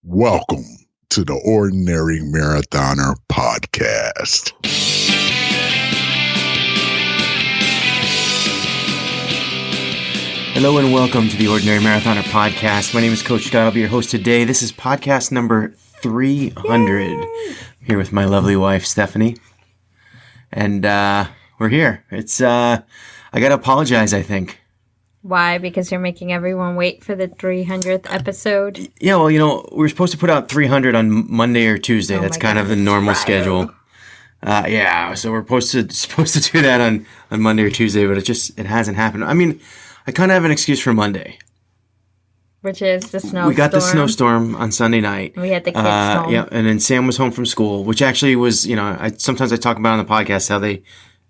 Welcome to the Ordinary Marathoner Podcast. Hello and welcome to the Ordinary Marathoner Podcast. My name is Coach Scott. I'll be your host today. This is podcast number 300. I'm here with my lovely wife, Stefany. And we're here. It's I got to apologize, I think. Why? Because you're making everyone wait for the 300th episode? Yeah, well, we were supposed to put out 300 on Monday or Tuesday. That's kind of the normal schedule. So we're supposed to do that on Monday or Tuesday, but it hasn't happened. I mean, I kind of have an excuse for Monday. Which is the snowstorm. We got the snowstorm on Sunday night. We had the kids home. Yeah, and then Sam was home from school, which actually was, sometimes I talk about on the podcast how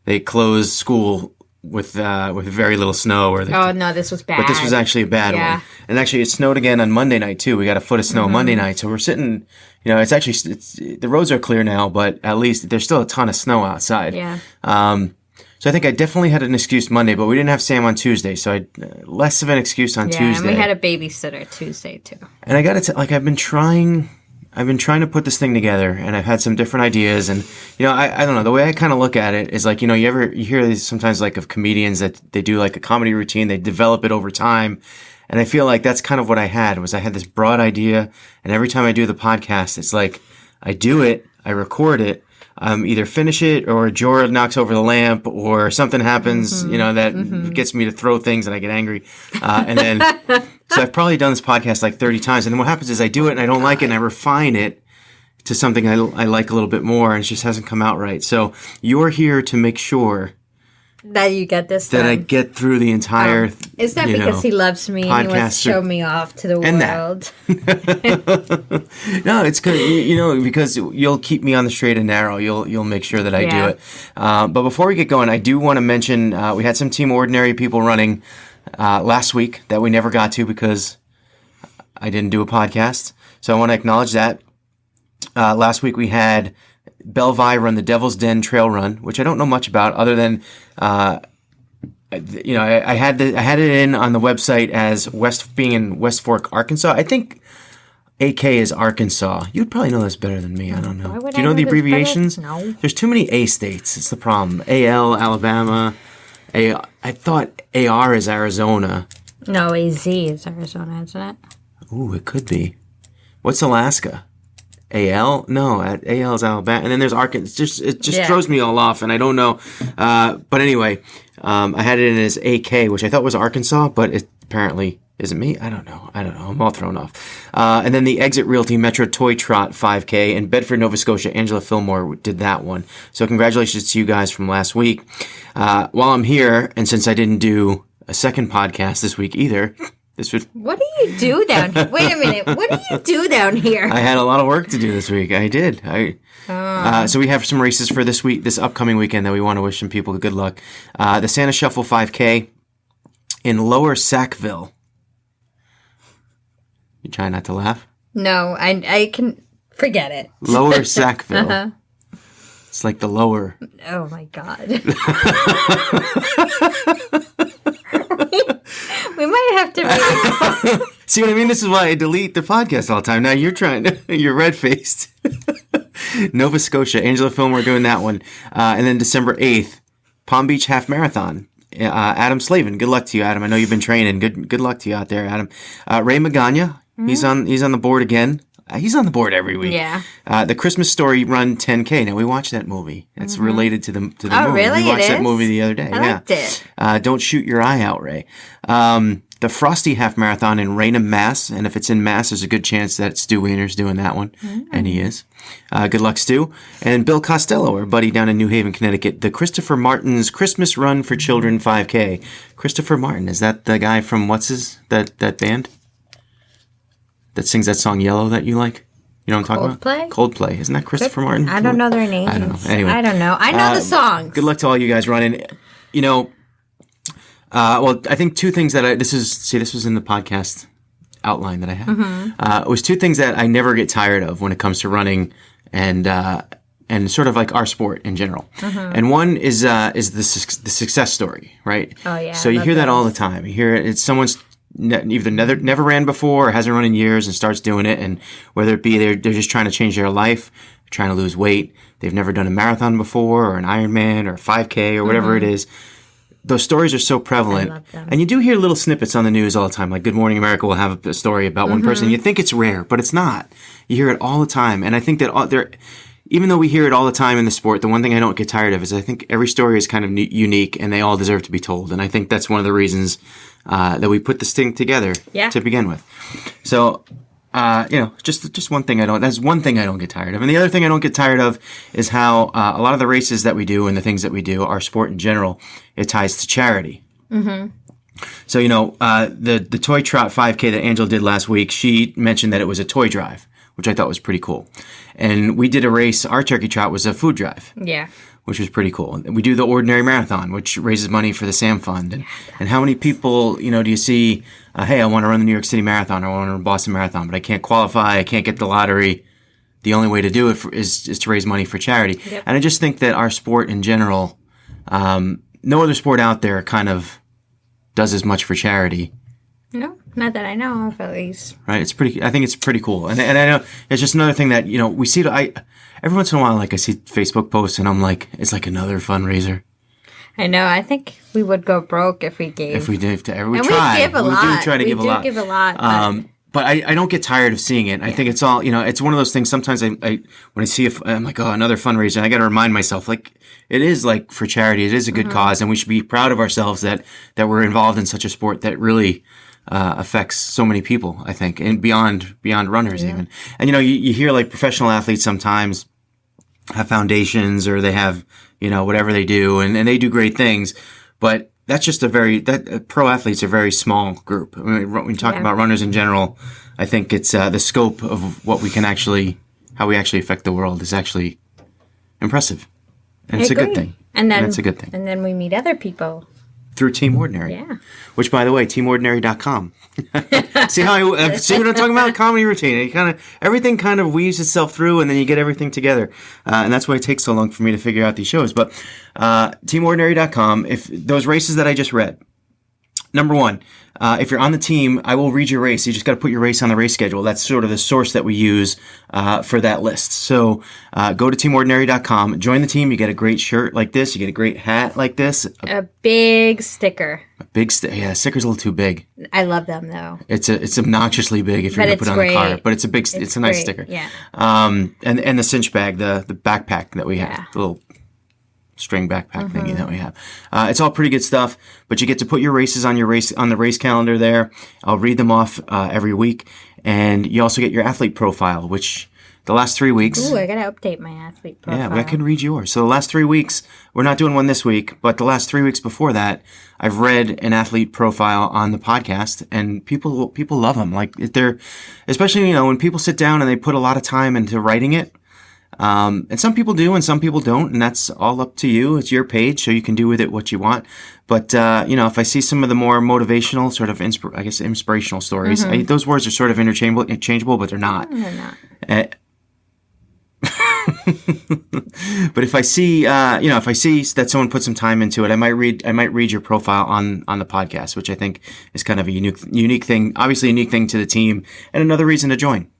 they closed school with very little snow. No, this was bad. But this was actually a bad one. And actually, it snowed again on Monday night, too. We got a foot of snow Monday night. So we're sitting, the roads are clear now, but at least there's still a ton of snow outside. Yeah. So I think I definitely had an excuse Monday, but we didn't have Sam on Tuesday. So I less of an excuse on Tuesday. Yeah, and we had a babysitter Tuesday, too. And I got to I've been trying to put this thing together, and I've had some different ideas. And, I don't know, the way I kind of look at it is like, you hear these sometimes like of comedians that they do like a comedy routine, they develop it over time. And I feel like that's kind of what I had this broad idea. And every time I do the podcast, it's like I do it, I record it, either finish it or Jorah knocks over the lamp or something happens, that gets me to throw things and I get angry. And then, so I've probably done this podcast like 30 times. And then what happens is I do it and I don't like it and I refine it to something I like a little bit more and it just hasn't come out right. So you're here to make sure that you get this done. That I get through the entire Is that because he loves me and he wants to show me off to the world? No, it's good, because you'll keep me on the straight and narrow. You'll make sure that I do it. But before we get going, I do want to mention we had some Team Ordinary people running last week that we never got to because I didn't do a podcast. So I want to acknowledge that. Last week we had Belvi run the Devil's Den Trail Run, which I don't know much about other than, I had it in on the website as being in West Fork, Arkansas. I think AK is Arkansas. You'd probably know this better than me. I don't know. Do you know the abbreviations? No. There's too many A states. It's the problem. AL, Alabama. I thought AR is Arizona. No, AZ is Arizona, isn't it? Ooh, it could be. What's Alaska? AL? No, AL is Alabama. And then there's Arkansas. It just throws me all off, and I don't know. But anyway, I had it in as AK, which I thought was Arkansas, but it apparently isn't me. I don't know. I'm all thrown off. And then the Exit Realty Metro Toy Trot 5K in Bedford, Nova Scotia. Angela Fillmore did that one. So congratulations to you guys from last week. While I'm here, and since I didn't do a second podcast this week either, What do you do down here? Wait a minute. What do you do down here? I had a lot of work to do this week. I did. So we have some races for this upcoming weekend that we want to wish some people good luck. The Santa Shuffle 5K in Lower Sackville. You try not to laugh? No, I can forget it. Lower Sackville. Uh-huh. It's like the lower. Oh my God. We might have to See what I mean? This is why I delete the podcast all the time. Now you're red-faced. Nova Scotia, Angela Fillmore doing that one. And then December 8th, Palm Beach Half Marathon. Adam Slavin. Good luck to you, Adam. I know you've been training. Good luck to you out there, Adam. Ray Magana, he's on the board again. He's on the board every week. Yeah. The Christmas Story Run 10K. Now, we watched that movie. It's related to the movie. Oh, really? We watched that movie the other day. I liked it. Don't shoot your eye out, Ray. The Frosty Half Marathon in Raynham, Mass. And if it's in Mass, there's a good chance that Stu Wiener's doing that one. And he is. Good luck, Stu. And Bill Costello, our buddy down in New Haven, Connecticut. The Christopher Martin's Christmas Run for Children 5K. Christopher Martin, is that the guy from that band? That sings that song Yellow that you like? You know what I'm talking about? Coldplay. Isn't that Christopher Martin? I don't know their names. I don't know. Anyway. I don't know. I know the songs. Good luck to all you guys running. Well, I think two things that this was in the podcast outline that I had. It was two things that I never get tired of when it comes to running and sort of like our sport in general. And one is the success story, right? Oh, yeah. So you hear that all the time. You hear it's someone's either never ran before or hasn't run in years and starts doing it, and whether it be they're just trying to change their life, trying to lose weight, they've never done a marathon before or an Ironman or a 5K or whatever it is. Those stories are so prevalent. I love them. And you do hear little snippets on the news all the time. Like Good Morning America will have a story about one person. You think it's rare, but it's not. You hear it all the time. And I think that even though we hear it all the time in the sport, the one thing I don't get tired of is I think every story is kind of unique and they all deserve to be told. And I think that's one of the reasons that we put this thing together to begin with. So, just one thing that's one thing I don't get tired of. And the other thing I don't get tired of is how a lot of the races that we do and the things that we do, our sport in general, it ties to charity. Mm-hmm. So, the Toy Trot 5K that Angela did last week, she mentioned that it was a toy drive, which I thought was pretty cool. And we did a race, our turkey trot was a food drive. Yeah. Which was pretty cool. And we do the Ordinary Marathon, which raises money for the SAM Fund. And how many people, do you see, hey, I want to run the New York City Marathon or I want to run the Boston Marathon, but I can't qualify, I can't get the lottery. The only way to do it is to raise money for charity. Yep. And I just think that our sport in general, no other sport out there kind of does as much for charity. No, not that I know of, at least. Right, I think it's pretty cool, and I know it's just another thing that we see. Every once in a while, I see Facebook posts, and I'm like, it's like another fundraiser. I know. I think we would go broke if we gave. If we did, we and try. We give a lot. We do try to give a lot. We do give a lot. But I don't get tired of seeing it. I think it's all, it's one of those things. Sometimes I when I see I'm like, oh, another fundraiser. I got to remind myself, like, it is like for charity. It is a good cause, and we should be proud of ourselves that we're involved in such a sport that really affects so many people, I think, and beyond runners even. And, you hear like professional athletes sometimes have foundations or they have, whatever they do and they do great things, but that's just pro athletes are a very small group. I mean, when you talk about runners in general, I think it's the scope of what we can how we actually affect the world is actually impressive. And it's a good thing. And it's a good thing. And then we meet other people. Through Team Ordinary. Yeah. Which, by the way, teamordinary.com. See what I'm talking about? Comedy routine. Everything kind of weaves itself through, and then you get everything together. And that's why it takes so long for me to figure out these shows. But teamordinary.com, if those races that I just read, number one, if you're on the team, I will read your race. You just got to put your race on the race schedule. That's sort of the source that we use for that list. So go to teamordinary.com, join the team. You get a great shirt like this. You get a great hat like this. A big sticker. Yeah, sticker's a little too big. I love them though. It's obnoxiously big if you're going to put it on the car. But it's a nice sticker. Yeah. And the cinch bag, the backpack that we have, the little string backpack thingy that we have. It's all pretty good stuff, but you get to put your races on the race calendar there. I'll read them off every week, and you also get your athlete profile, which the last 3 weeks. Ooh, I gotta update my athlete profile. Yeah, I can read yours. So the last 3 weeks, we're not doing one this week, but the last 3 weeks before that, I've read an athlete profile on the podcast, and people love them. Like they're, especially when people sit down and they put a lot of time into writing it. And some people do and some people don't, and that's all up to you. It's your page, so you can do with it what you want. But, if I see some of the more motivational, sort of, inspirational stories, those words are sort of interchangeable, but they're not. No, they're not. But if I see that someone put some time into it, I might read your profile on the podcast, which I think is kind of a unique thing, obviously a unique thing to the team and another reason to join.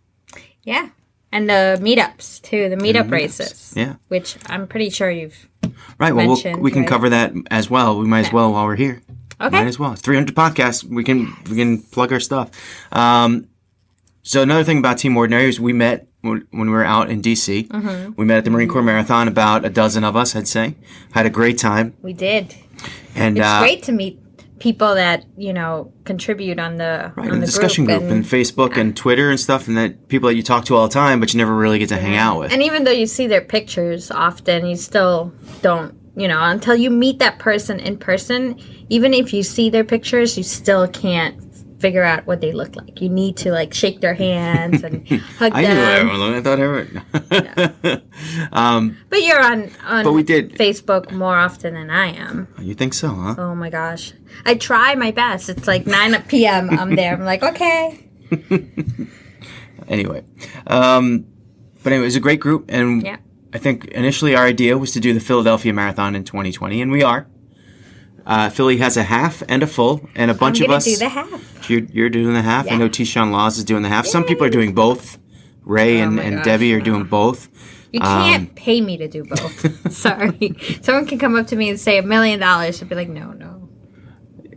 Yeah. And the meetups too, the meetup races. Yeah. Which I'm pretty sure you've mentioned, we can cover that as well. We might as well while we're here. Okay. Might as well. It's 300 podcasts. We can plug our stuff. So another thing about Team Ordinary is we met when we were out in D.C. Mm-hmm. We met at the Marine Corps Marathon, about a dozen of us, I'd say. Had a great time. We did. And it's great to meet people that contribute on the discussion group and Facebook and Twitter and stuff, and that people that you talk to all the time, but you never really get to hang out with. And even though you see their pictures often, you still don't, until you meet that person in person. Even if you see their pictures, you still can't figure out what they look like. You need to shake their hands and hug them. I knew everyone. I thought everyone. But you're on but we did. Facebook more often than I am. You think so, huh? Oh my gosh. I try my best. It's like 9 p.m. I'm there. I'm like, okay. Anyway. But anyway, it was a great group. And I think initially our idea was to do the Philadelphia Marathon in 2020. And we are. Philly has a half and a full, and a bunch of us. do the half. You're doing the half. Yeah. I know Tishan Laws is doing the half. Some people are doing both. Ray and gosh, Debbie are doing both. You can't pay me to do both. Sorry. Someone can come up to me and say $1 million. I'd be like, no.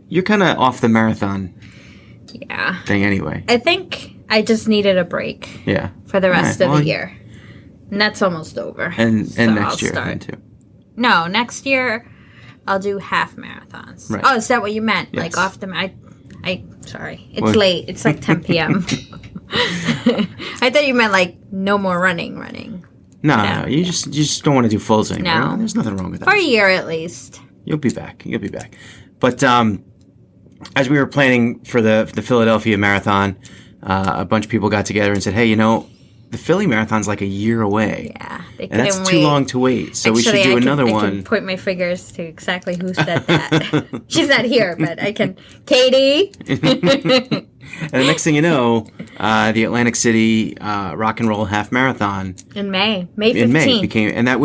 You're kind of off the marathon thing anyway. I think I just needed a break. Yeah. For the rest of the year. And that's almost over. And so next year then too. No, next year I'll do half marathons. Right. Oh, is that what you meant? Yes. Like off the sorry. It's late. It's like 10 p.m. I thought you meant like no more running. No, you just don't want to do fulls anymore. No. There's nothing wrong with that. For a year at least. You'll be back. But as we were planning for the Philadelphia Marathon, a bunch of people got together and said, hey, the Philly Marathon's like a year away. Yeah. And that's too long to wait. So we should do another one. I can point my fingers to exactly who said that. She's not here, but I can. Katie! And the next thing you know, the Atlantic City Rock and Roll Half Marathon in May 15th. in May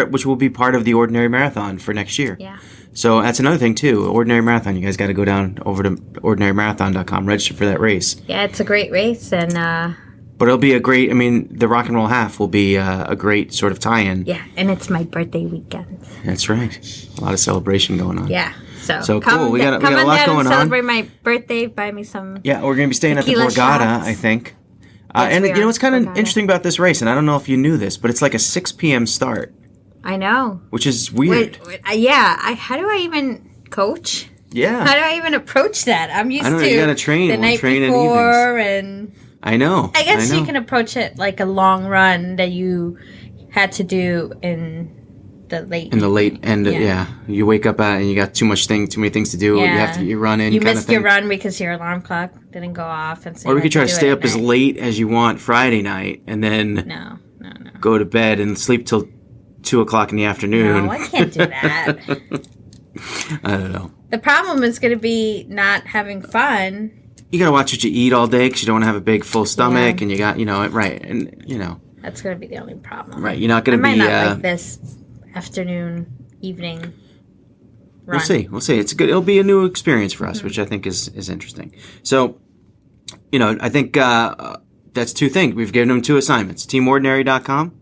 which will be part of the Ordinary Marathon for next year. Yeah. So that's another thing too. Ordinary Marathon. You guys got to go down over to ordinarymarathon.com, register for that race. Yeah, it's a great race, and but it'll be a great. I mean, the Rock and Roll Half will be a great sort of tie-in. Yeah, and it's my birthday weekend. That's right. A lot of celebration going on. Yeah. So cool. We got a lot going on. Celebrate my birthday. Buy me some. Yeah, we're going to be staying at the tequila Borgata, shots. I think. Yes, And we you know are. what's kind of Borgata. interesting about this race, and I don't know if you knew this, but it's like a 6 p.m. start, I know. which is weird. How do I even coach? Yeah. How do I even approach that? I'm used I don't know. to You got to train. the We'll night train before, in and I know. I guess know. you can approach it like a long run that you had to do in the late end. Yeah. You wake up and you got too many things to do. Yeah. You run in. You kind of missed your thing. run because your alarm clock didn't go off, and so Or we you could try had to do stay it up at as night. late as you want Friday night, and then No. go to bed and sleep till 2:00 in the afternoon. No, I can't do that. I don't know. The problem is going to be not having fun. You got to watch what you eat all day because you don't want to have a big full stomach, and you got right, and That's going to be the only problem. right. You're not going to I be. might not like this afternoon, evening run. We'll see. It's good. It'll be a new experience for us, which I think is interesting. So, I think that's two things. We've given them 2 assignments: teamordinary.com,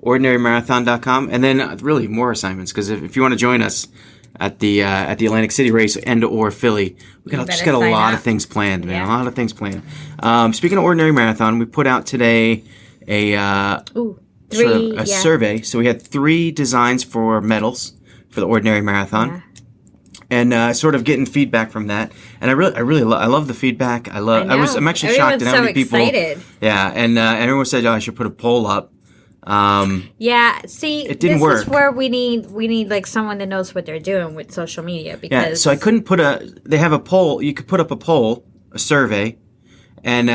ordinarymarathon.com, and then really more assignments because if you want to join us at the Atlantic City race and or Philly, we got a lot of things planned, man. Yeah. A lot of things planned. Speaking of Ordinary Marathon, we put out today a survey. So we had 3 designs for medals for the Ordinary Marathon. Yeah. And sort of getting feedback from that, and I love the feedback. I'm actually shocked at how many people. Excited. Yeah, and everyone said, "Oh, I should put a poll up." Yeah, see, it didn't this work. is where we need like someone that knows what they're doing with social media because Yeah, so I couldn't put they have a poll. You could put up a poll, a survey, and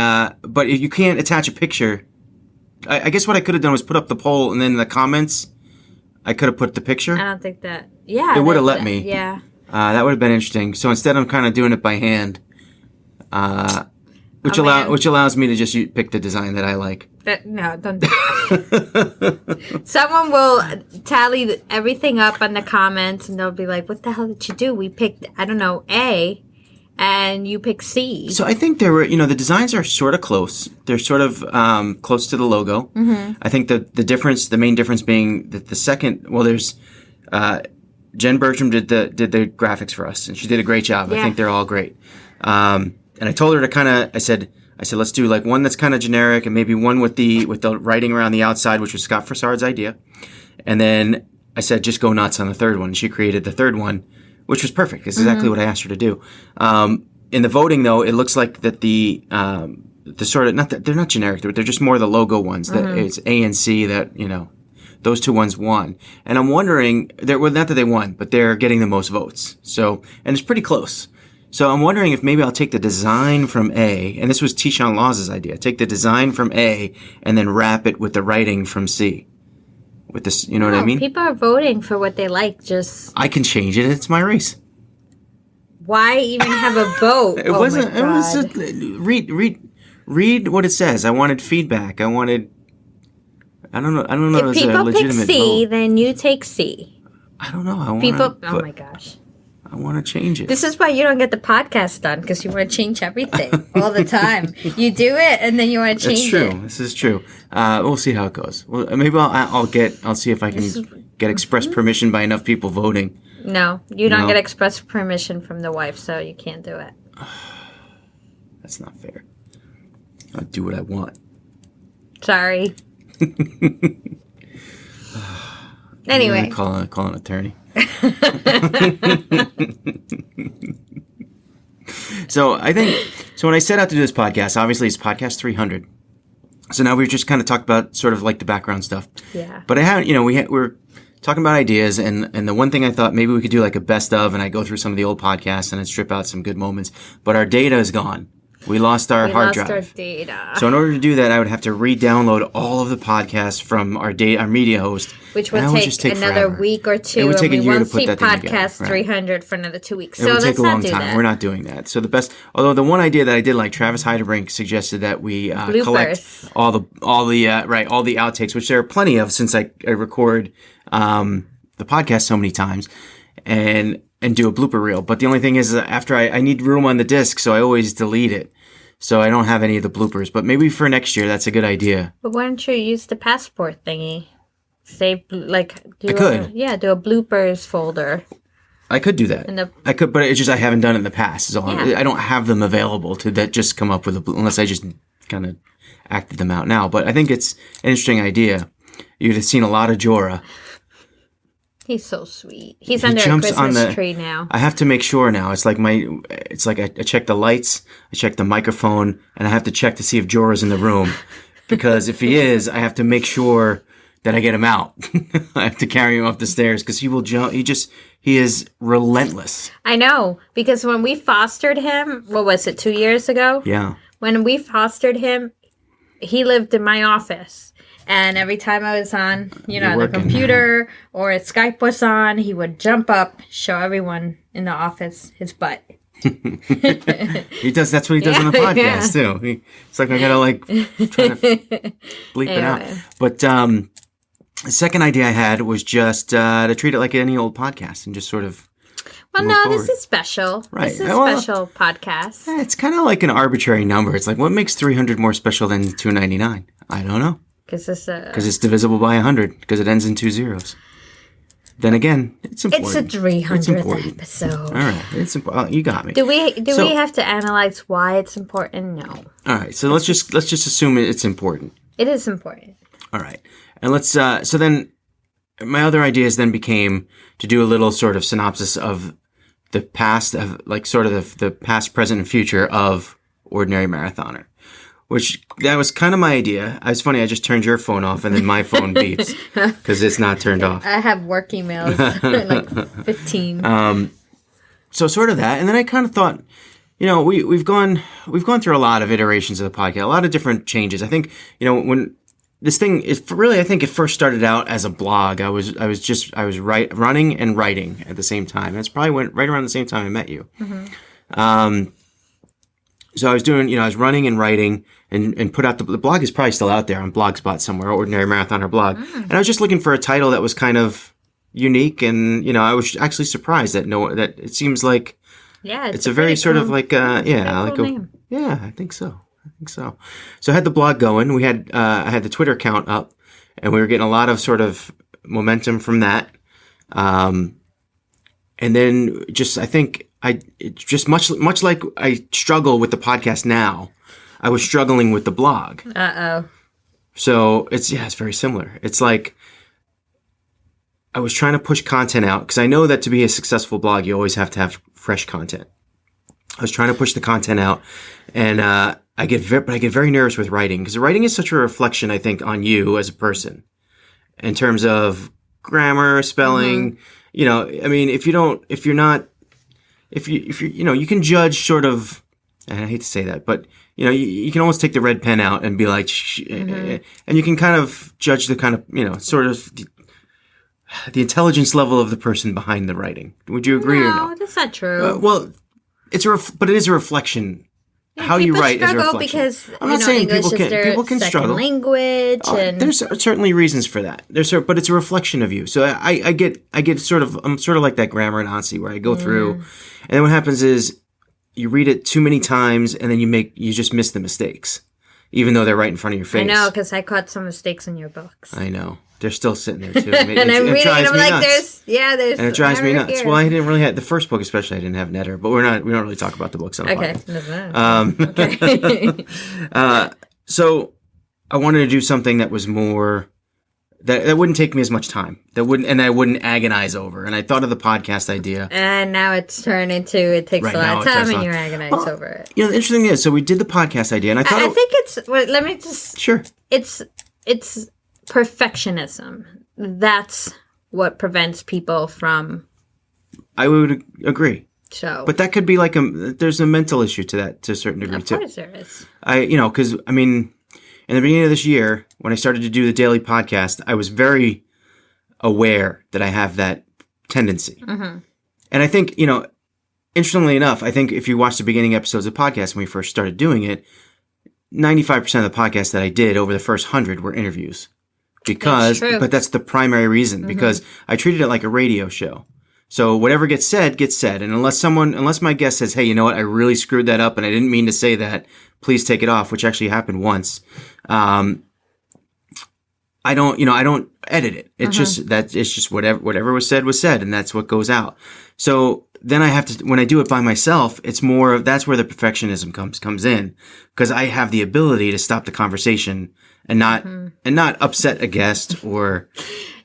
but you can't attach a picture. I guess what I could have done was put up the poll, and then in the comments, I could have put the picture. I don't think that. Yeah, It would have let me. Yeah. That would have been interesting. So instead, I'm kind of doing it by hand, which allows me to just pick the design that I like. No, don't do that. Someone will tally everything up on the comments, and they'll be like, "What the hell did you do? We picked, I don't know, A, and you picked C." So I think there were, the designs are sort of close. They're sort of close to the logo. Mm-hmm. I think the main difference being that the second, there's Jen Bertram did the graphics for us, and she did a great job. Yeah. I think they're all great. And I told her to I said, let's do like one that's kind of generic and maybe one with the writing around the outside, which was Scott Fassard's idea. And then I said, just go nuts on the third one. And she created the third one, which was perfect. It's exactly what I asked her to do. In the voting though, it looks like that the sort of, they're not generic, they're just more the logo ones that it's A and C that, those 2 ones won. And I'm wondering, not that they won, but they're getting the most votes. So, and it's pretty close. So I'm wondering if maybe I'll take the design from A, and this was Tishan Laws' idea, take the design from A and then wrap it with the writing from C. With this, you know what I mean? People are voting for what they like, I can change it. It's my race. Why even have a vote? It wasn't, it was just, read what it says. I wanted feedback. I don't know. If It's a people pick legitimate C, vote. then you take C. I don't know. Oh my gosh. I want to change it. This is why you don't get the podcast done, because you want to change everything all the time. You do it, and then you want to change That's true. it. This is true. We'll see how it goes. Well, maybe I'll see if I can get express permission by enough people voting. No, you don't No. get express permission from the wife, so you can't do it. That's not fair. I'll do what I want. Sorry. I'm Anyway. gonna call an attorney. So when I set out to do this podcast, obviously it's podcast 300. So now we've just kind of talked about sort of like the background stuff. Yeah. But I haven't, we're talking about ideas, and the one thing I thought maybe we could do like a best of, and I go through some of the old podcasts and I'd strip out some good moments. But our data is gone. We lost our hard drive. Our data. So in order to do that, I would have to re-download all of the podcasts from our media host, Which and would that take another forever. week or two. It would take and a year we to won't put see that thing together. podcast Right. 300 for another 2 weeks. It So would take let's a long not do time. that. We're not doing that. So although the one idea that I did like, Travis Heidebrink suggested that we collect all the outtakes, which there are plenty of since I record the podcast so many times, and do a blooper reel. But the only thing is, after I need room on the disc, so I always delete it. So I don't have any of the bloopers. But maybe for next year, that's a good idea. But why don't you use the passport thingy? Save, do I could. do a bloopers folder. I could do that. I could, but it's just I haven't done it in the past. So I don't have them available to that. Just come up with unless I just kind of acted them out now. But I think it's an interesting idea. You'd have seen a lot of Jorah. He's so sweet. He's under a Christmas tree now. I have to make sure now. It's like I check the lights, I check the microphone, and I have to check to see if Jorah's in the room. Because if he is, I have to make sure that I get him out. I have to carry him up the stairs because he will jump. He is relentless. I know, because when we fostered him, what was it, 2 years ago? Yeah. When we fostered him, he lived in my office. And every time I was on, the computer or Skype was on, he would jump up, show everyone in the office his butt. He does. That's what he does on the podcast too. It's like I gotta try to bleep it out. But the second idea I had was just to treat it like any old podcast and just sort of. Well, no, forward. This is special. Right. This is a special podcast. It's kind of like an arbitrary number. It's like, what makes 300 more special than 299? I don't know. Because it's divisible by 100, because it ends in 2 zeros. Then again, it's important. It's a 300th episode. All right. It's important. You got me. Do we have to analyze why it's important? No. All right. So let's just assume it's important. It is important. All right. And let's so then my other ideas then became to do a little sort of synopsis of the past of the past, present, and future of Ordinary Marathoner. Which, that was kind of my idea. It's funny, I just turned your phone off and then my phone beeps because it's not turned off. I have work emails, like 15. So sort of that. And then I kind of thought, we've gone through a lot of iterations of the podcast, a lot of different changes. I think, when this thing is really, I think it first started out as a blog. I was running and writing at the same time. That's probably went right around the same time I met you. Mm-hmm. So I was doing, I was running and writing and put out the blog is probably still out there on Blogspot somewhere, Ordinary Marathoner blog. And I was just looking for a title that was kind of unique. And, I was actually surprised that it seems like it's a very sort of like, name. Yeah, I think so. So I had the blog going. I had the Twitter account up and we were getting a lot of sort of momentum from that. And then I think it's just much like I struggle with the podcast now, I was struggling with the blog. Uh-oh. So it's very similar. It's like I was trying to push content out because I know that to be a successful blog, you always have to have fresh content. I was trying to push the content out, and I get very nervous with writing because writing is such a reflection, I think, on you as a person in terms of grammar, spelling. Mm-hmm. I mean, you can judge sort of, and I hate to say that, but you can almost take the red pen out and be like, mm-hmm. and you can kind of judge the kind of, sort of the intelligence level of the person behind the writing. Would you agree or no? No, that's not true. Well, but it is a reflection how you write is a reflection. Because I'm not saying English people is their can second struggle. language, and There's certainly reasons for that. But it's a reflection of you. So I get I'm sort of like that grammar in Nazi where I go through, and then what happens is you read it too many times, and then you just miss the mistakes, even though they're right in front of your face. I know, because I caught some mistakes in your books. I know. They're still sitting there too. And I'm reading, and I'm like, there's. And it drives me nuts. Here. Well, I didn't really have the first book, especially. I didn't have Netter, but we don't really talk about the books on the podcast. Okay. So I wanted to do something that was more that wouldn't take me as much time. I wouldn't agonize over. And I thought of the podcast idea. And now it's turned into it takes a lot of time, and you agonize over it. The interesting thing is, so we did the podcast idea, and I thought I think it's. Well, let me just. Sure. It's perfectionism. That's what prevents people from. I would agree. So, but that could be like there's a mental issue to that to a certain degree too. Of course there is. Because in the beginning of this year, when I started to do the daily podcast, I was very aware that I have that tendency. Mm-hmm. And I think, interestingly enough, I think if you watch the beginning episodes of the podcast when we first started doing it, 95% of the podcasts that I did over the first 100 were interviews. But that's the primary reason, because I treated it like a radio show. So whatever gets said, and unless my guest says, hey, you know what, I really screwed that up and I didn't mean to say that, please take it off, which actually happened once. I don't edit it. It's just whatever was said, and that's what goes out. So then I have to, when I do it by myself, it's more of, that's where the perfectionism comes in, because I have the ability to stop the conversation and not upset a guest or.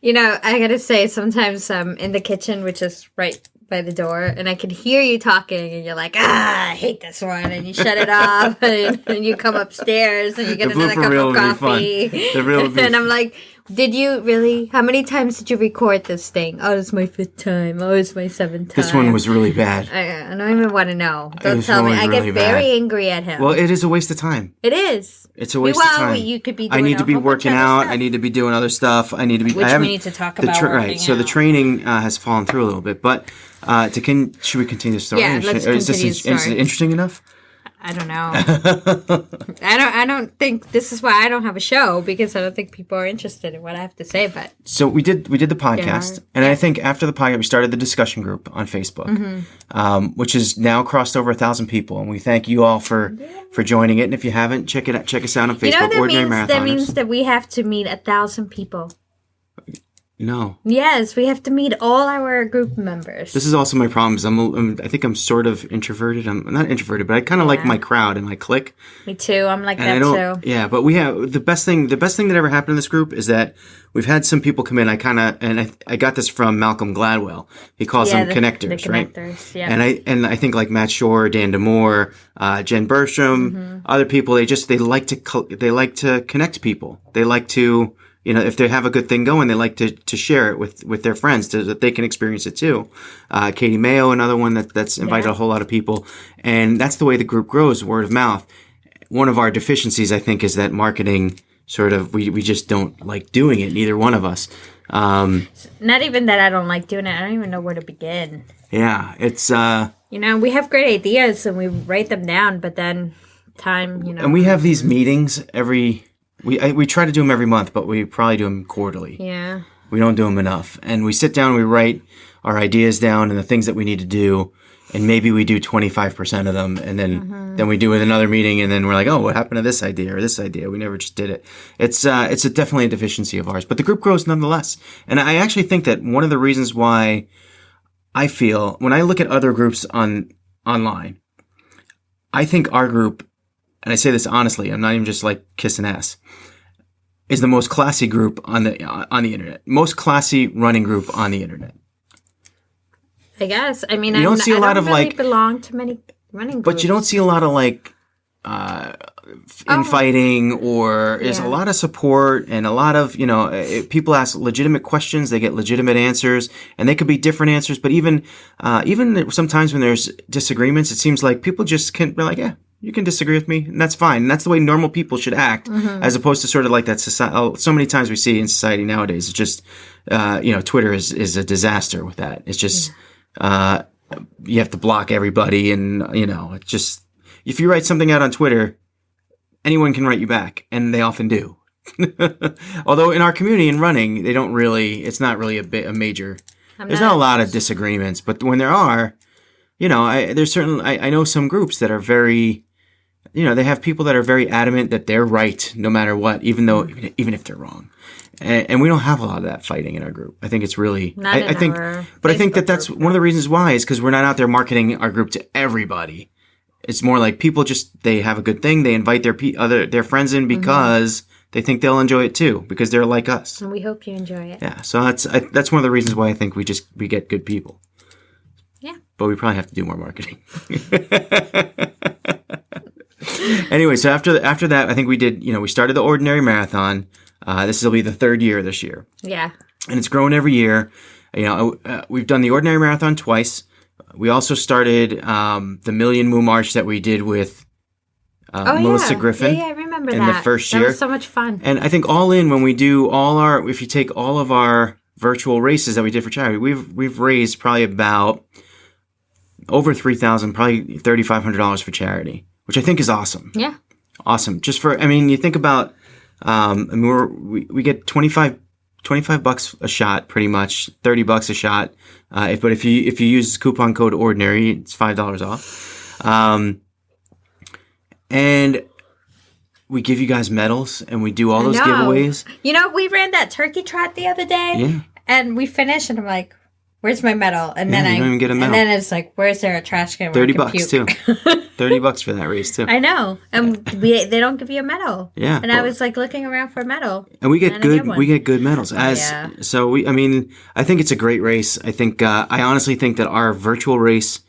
I gotta say, sometimes I'm in the kitchen, which is right by the door, and I can hear you talking, and you're like, I hate this one, and you shut it off, and you come upstairs, and you get another cup of coffee. And I'm like, did you really? How many times did you record this thing? Oh, it's my 5th time. Oh, it's my 7th time. This one was really bad. I don't even want to know. Don't tell me. I get very angry at him. Well, it is a waste of time. It is. It's a waste of time. You could be doing I need to be working out. I need to be doing other stuff. I need to be. Which we need to talk about. Right. So the training has fallen through a little bit, but should we continue the story? Yeah, let's continue the story. Is it interesting enough? I don't know. I don't think this is why I don't have a show, because I don't think people are interested in what I have to say. But so we did the podcast, and I think after the podcast we started the discussion group on Facebook, which has now crossed over 1,000 people, and we thank you all for joining it. And if you haven't, check us out on Facebook. Ordinary Marathoners. That means that we have to meet 1,000 people. No. Yes, we have to meet all our group members. This is also my problem. I think I'm sort of introverted. I'm not introverted, but I kind of like my crowd and my clique. Me too. I'm like that too. Yeah, but we have the best thing that ever happened in this group is that we've had some people come in. I got this from Malcolm Gladwell. He calls them connectors, right? Connectors, yeah. And I think like Matt Shore, Dan DeMore, Jen Bertram, other people. They like to connect people. They like to. If they have a good thing going, they like to share it with their friends so that they can experience it too. Katie Mayo, another one that's invited a whole lot of people. And that's the way the group grows, word of mouth. One of our deficiencies, I think, is that marketing sort of, we just don't like doing it, neither one of us. Not even that I don't like doing it. I don't even know where to begin. Yeah, it's... we have great ideas and we write them down, but then time, And we have these meetings We try to do them every month, but we probably do them quarterly. Yeah. We don't do them enough. And we sit down, we write our ideas down and the things that we need to do, and maybe we do 25% of them, and then we do another meeting, and then we're like, oh, what happened to this idea or this idea? We never just did it. It's definitely a deficiency of ours, but the group grows nonetheless. And I actually think that one of the reasons why I feel, when I look at other groups online, I think our group, and I say this honestly, I'm not even just like kissing ass, is the most classy group on the internet. Most classy running group on the internet. I guess. I mean, you don't see a lot of really belong to many running groups. But you don't see a lot of like infighting, or there's a lot of support and a lot of, people ask legitimate questions, they get legitimate answers, and they could be different answers. But even sometimes when there's disagreements, it seems like people just can be like, yeah, you can disagree with me, and that's fine. And that's the way normal people should act, as opposed to sort of like that society. So many times we see in society nowadays, it's just, Twitter is a disaster with that. It's just, you have to block everybody, and, it's just, if you write something out on Twitter, anyone can write you back, and they often do. Although in our community in running, it's not really a major. There's not a lot of disagreements, but when there are, I know some groups that are very, they have people that are very adamant that they're right no matter what, even if they're wrong. And we don't have a lot of that fighting in our group. I think it's really, I think that that's one of the reasons why is because we're not out there marketing our group to everybody. It's more like people they have a good thing. They invite their friends in because they think they'll enjoy it too, because they're like us. And we hope you enjoy it. Yeah. So that's one of the reasons why I think we get good people. Yeah. But we probably have to do more marketing. Anyway, so after that, I think we started the Ordinary Marathon. This will be the third year this year. Yeah. And it's grown every year. We've done the Ordinary Marathon twice. We also started the Million Moo March that we did with Melissa Griffin. Yeah, I remember in the first year. That was so much fun. And I think all in, when we do if you take all of our virtual races that we did for charity, we've raised probably about over $3,000, probably $3,500 for charity, which I think is awesome. Yeah. Awesome. You think about, we get $25 a shot, pretty much $30 a shot. But if you use coupon code Ordinary, it's $5 off. And we give you guys medals, and we do all those giveaways. We ran that turkey trot the other day, and we finished, and I'm like, "Where's my medal?" And then you don't even get a medal. And then it's like, "Where's there a trash can?" $30 too. $30 for that race too. I know, and they don't give you a medal. Yeah, and I was like looking around for a medel, and we get good medals. So I think it's a great race. I think I honestly think that our virtual race,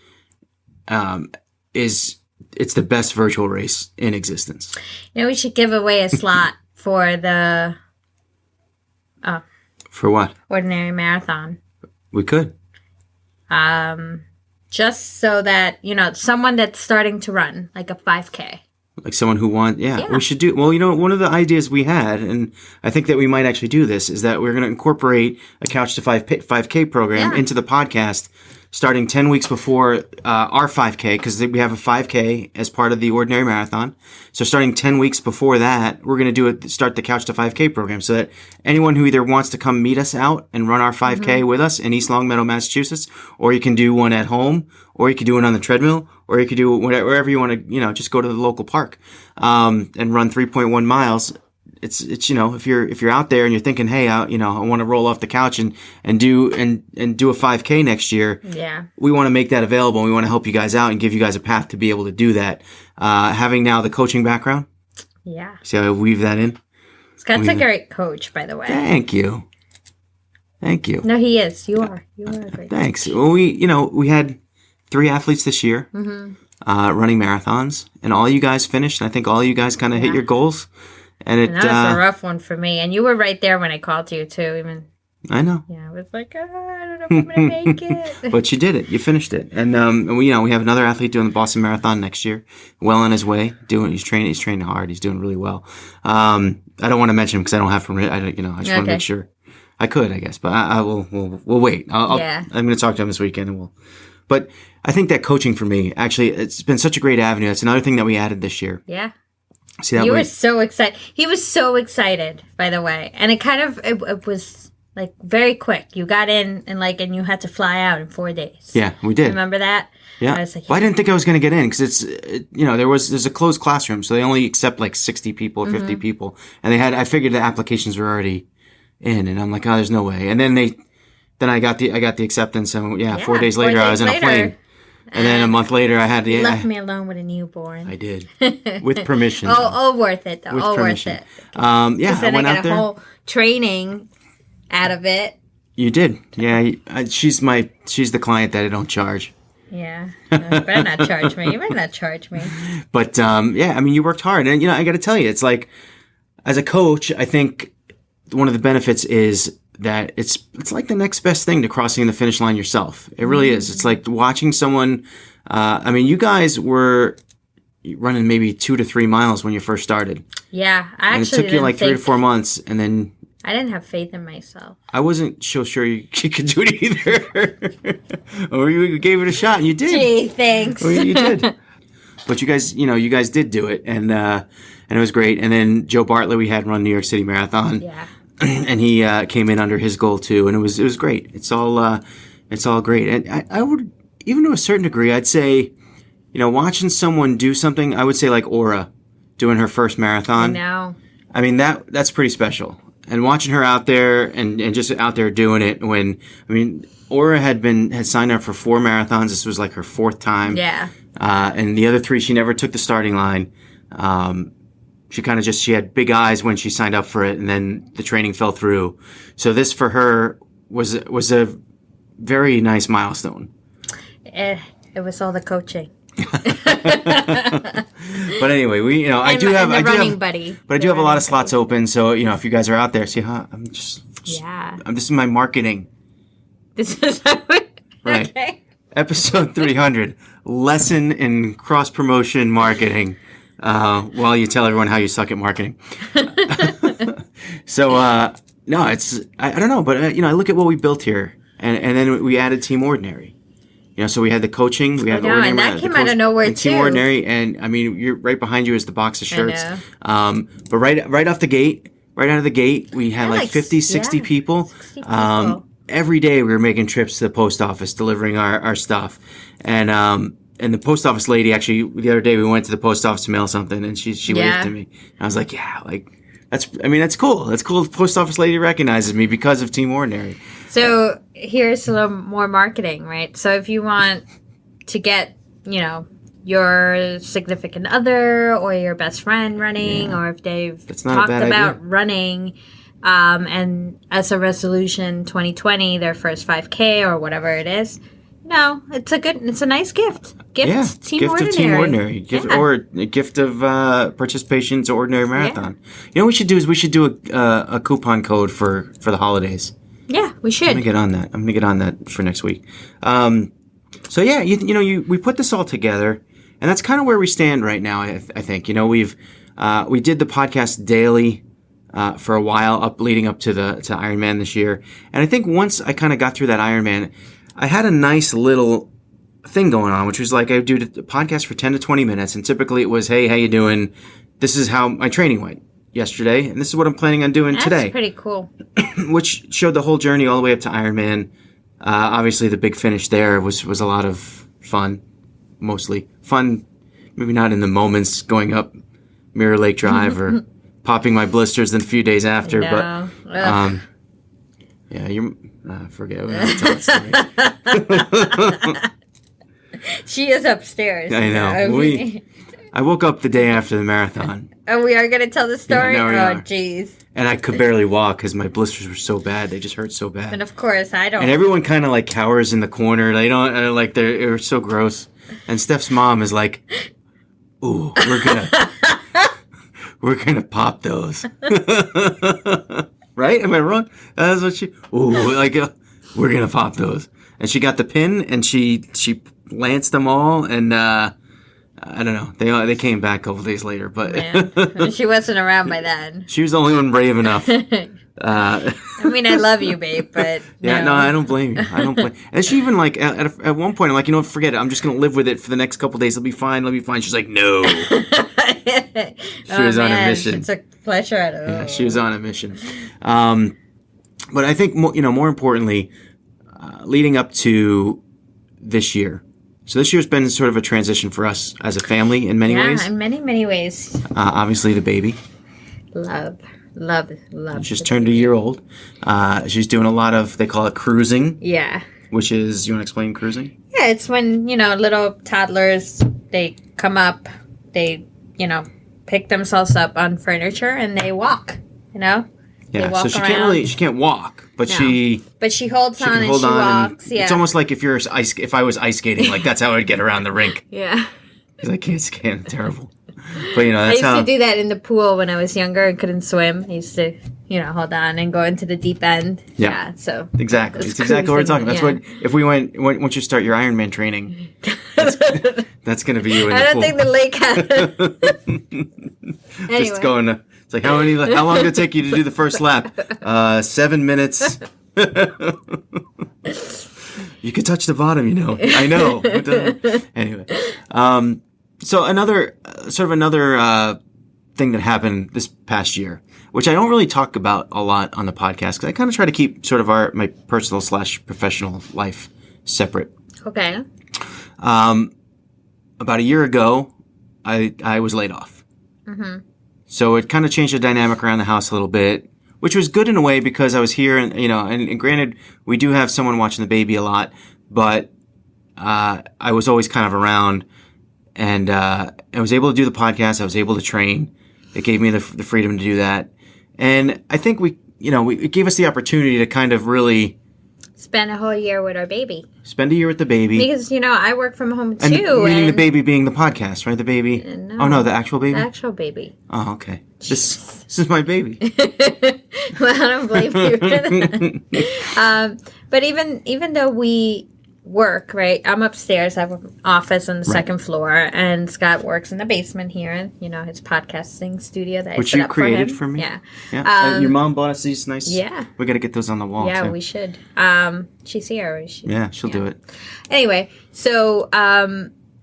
it's the best virtual race in existence. We should give away a slot for the for what? Ordinary Marathon. We could. Just so that, someone that's starting to run, like a 5K. Like someone who we should do, one of the ideas we had, and I think that we might actually do this, is that we're going to incorporate a Couch to 5K program into the podcast starting 10 weeks before our 5K, because we have a 5K as part of the Ordinary Marathon. So starting 10 weeks before that, we're going to start the Couch to 5K program, so that anyone who either wants to come meet us out and run our 5K with us in East Longmeadow, Massachusetts, or you can do one at home, or you can do it on the treadmill, or you could do it wherever you want to, just go to the local park and run 3.1 miles. It's if you're out there and you're thinking, hey, I want to roll off the couch and do a 5K next year. Yeah, we want to make that available. And we want to help you guys out and give you guys a path to be able to do that. Having now the coaching background. Yeah. See how I weave that in? Scott's a great coach, by the way. Thank you. No, he is. You are a great Thanks. coach. Well, we had 3 athletes this year running marathons, and all you guys finished. And I think all you guys kind of hit your goals. And that was a rough one for me. And you were right there when I called you, too. Even I know. Yeah, I was like, I don't know if I'm going to make it. But you did it. You finished it. And we have another athlete doing the Boston Marathon next year. Well on his way. He's training hard. He's doing really well. I don't want to mention him because I don't have permission. I just want to make sure. I could, I guess, but we'll wait. I'm going to talk to him this weekend, and But I think that coaching for me, actually, it's been such a great avenue. That's another thing that we added this year. Yeah. See that you were so excited. He was so excited, by the way. And it was like very quick. You got in and you had to fly out in 4 days. Yeah, we did. Remember that? Yeah. I was like, Well, I didn't think I was going to get in because there's a closed classroom, so they only accept like 60 people or 50 people. And I figured the applications were already in, and I'm like, oh, there's no way. And then I got the acceptance, and 4 days later I was in a plane. And then a month later, I had to... You left me alone with a newborn. I did. With permission. All worth it, though. All permission. worth it. I then went I out got there. a whole training out of it. You did. Yeah. She's the client that I don't charge. Yeah. You better not charge me. You better not charge me. But, you worked hard. And, I got to tell you, it's like, as a coach, I think one of the benefits is that it's like the next best thing to crossing the finish line yourself. It really is. It's like watching someone, you guys were running maybe 2 to 3 miles when you first stared. Yeah. And it took you like 3 to 4 months, and then... I didn't have faith in myself. I wasn't so sure you could do it either. Or you gave it a shot, and you did. Gee, thanks. Well, you did. But you guys did do it, and it was great. And then Joe Bartlett, we had run New York City Marathon. Yeah. And he came in under his goal too, and it was great. It's all great. And I would, even to a certain degree, I'd say, watching someone do something, I would say like Aura doing her first marathon. No. I mean, that's pretty special. And watching her out there and just out there doing it Aura had signed up for 4 marathons. This was like her 4th time. Yeah. And the other 3, she never took the starting line. She had big eyes when she signed up for it, and then the training fell through. So this for her was a very nice milestone. It was all the coaching. But anyway, I do have a lot of slots open. So if you guys are out there, see, this is my marketing. This is right. Okay. Episode 300, lesson in cross promotion marketing. While you tell everyone how you suck at marketing. So no, it's I don't know, but I look at what we built here, and then we added Team Ordinary. So we had the coaching, we had Ordinary, and that came out of nowhere and too. Team Ordinary, and you're right behind you is the box of shirts. But right off the gate, right out of the gate, we had like 50, 60 people. 60 people. Every day we were making trips to the post office, delivering our stuff, and the post office lady, actually, the other day we went to the post office to mail something, and she waved to me. And I was like, that's cool. That's cool. The post office lady recognizes me because of Team Ordinary. So here's a little more marketing, right? So if you want to get, your significant other or your best friend running, or if they've talked about running, and as a resolution 2020, their first 5K or whatever it is. No, it's a nice gift. Team Ordinary. Gift or a gift of participation to Ordinary Marathon. What we should do is a coupon code for the holidays. Yeah, we should. I'm gonna get on that for next week. So yeah, we put this all together, and that's kind of where we stand right now. I think we did the podcast daily for a while leading up to Ironman this year, and I think once I kind of got through that Ironman, I had a nice little thing going on, which was like I would do the podcast for 10 to 20 minutes, and typically it was, hey, how you doing? This is how my training went yesterday, and this is what I'm planning on doing today. That's pretty cool. Which showed the whole journey all the way up to Ironman. Obviously, the big finish there was a lot of fun, mostly. Fun, maybe not in the moments going up Mirror Lake Drive or popping my blisters in a few days after, but yeah, forget what I tell that story. She is upstairs. I know. I woke up the day after the marathon. Oh, we are going to tell the story? Yeah, jeez. And I could barely walk because my blisters were so bad. They just hurt so bad. And of course, I don't. And everyone kind of like cowers in the corner. They don't it was so gross. And Steph's mom is like, "Ooh, we're gonna pop those." Right? Am I wrong? That's what she. Ooh, we're gonna pop those. And she got the pin and she lanced them all, and I don't know. They came back a couple days later, but she wasn't around by then. She was the only one brave enough. I mean, I love you, babe, but no, I don't blame you. And she even at one point, I'm like, forget it. I'm just gonna live with it for the next couple days. It'll be fine. She's like, no. She was on a mission. It's a pleasure. Yeah, she was on a mission. But I think more importantly, leading up to this year. So this year's been sort of a transition for us as a family in many ways. Yeah, in many, many ways. Obviously, the baby. Love. She's turned a year old. She's doing a lot of, they call it cruising. Yeah. Which is, you want to explain cruising? Yeah, it's when, little toddlers, they come up, they, pick themselves up on furniture and they walk, Yeah, so she around. she can't walk, but no. she holds on and she walks. Yeah. It's almost like if I was ice skating, like that's how I'd get around the rink. Yeah. Because I can't skate, terrible. But that's I used to do that in the pool when I was younger and couldn't swim. I used to, hold on and go into the deep end. Yeah. So exactly, it's exactly what we're talking about. That's what if we once you start your Ironman training, that's going to be you in the pool. I don't think the lake has. Anyway. Just going. It's like how long did it take you to do the first lap? 7 minutes. You could touch the bottom, I know. Anyway, So another thing that happened this past year, which I don't really talk about a lot on the podcast because I kind of try to keep sort of my personal / professional life separate. Okay. About a year ago, I was laid off. Mm-hmm. So it kind of changed the dynamic around the house a little bit, which was good in a way because I was here and, and granted, we do have someone watching the baby a lot, but I was always kind of around and I was able to do the podcast. I was able to train. It gave me the freedom to do that. And I think it gave us the opportunity to kind of really spend a whole year with our baby. Spend a year with the baby. Because, I work from home too. Meaning the baby being the podcast, right? The baby. No. Oh, no, the actual baby? The actual baby. Oh, okay. This is my baby. Well, I don't blame you for that. But even though we work, right? I'm upstairs. I have an office on the second floor, and Scott works in the basement here, his podcasting studio that which I set you up created for for me. Yeah. Your mom bought us these nice. Yeah. We got to get those on the wall. Yeah, too. we should. She's here. She'll do it. Anyway, so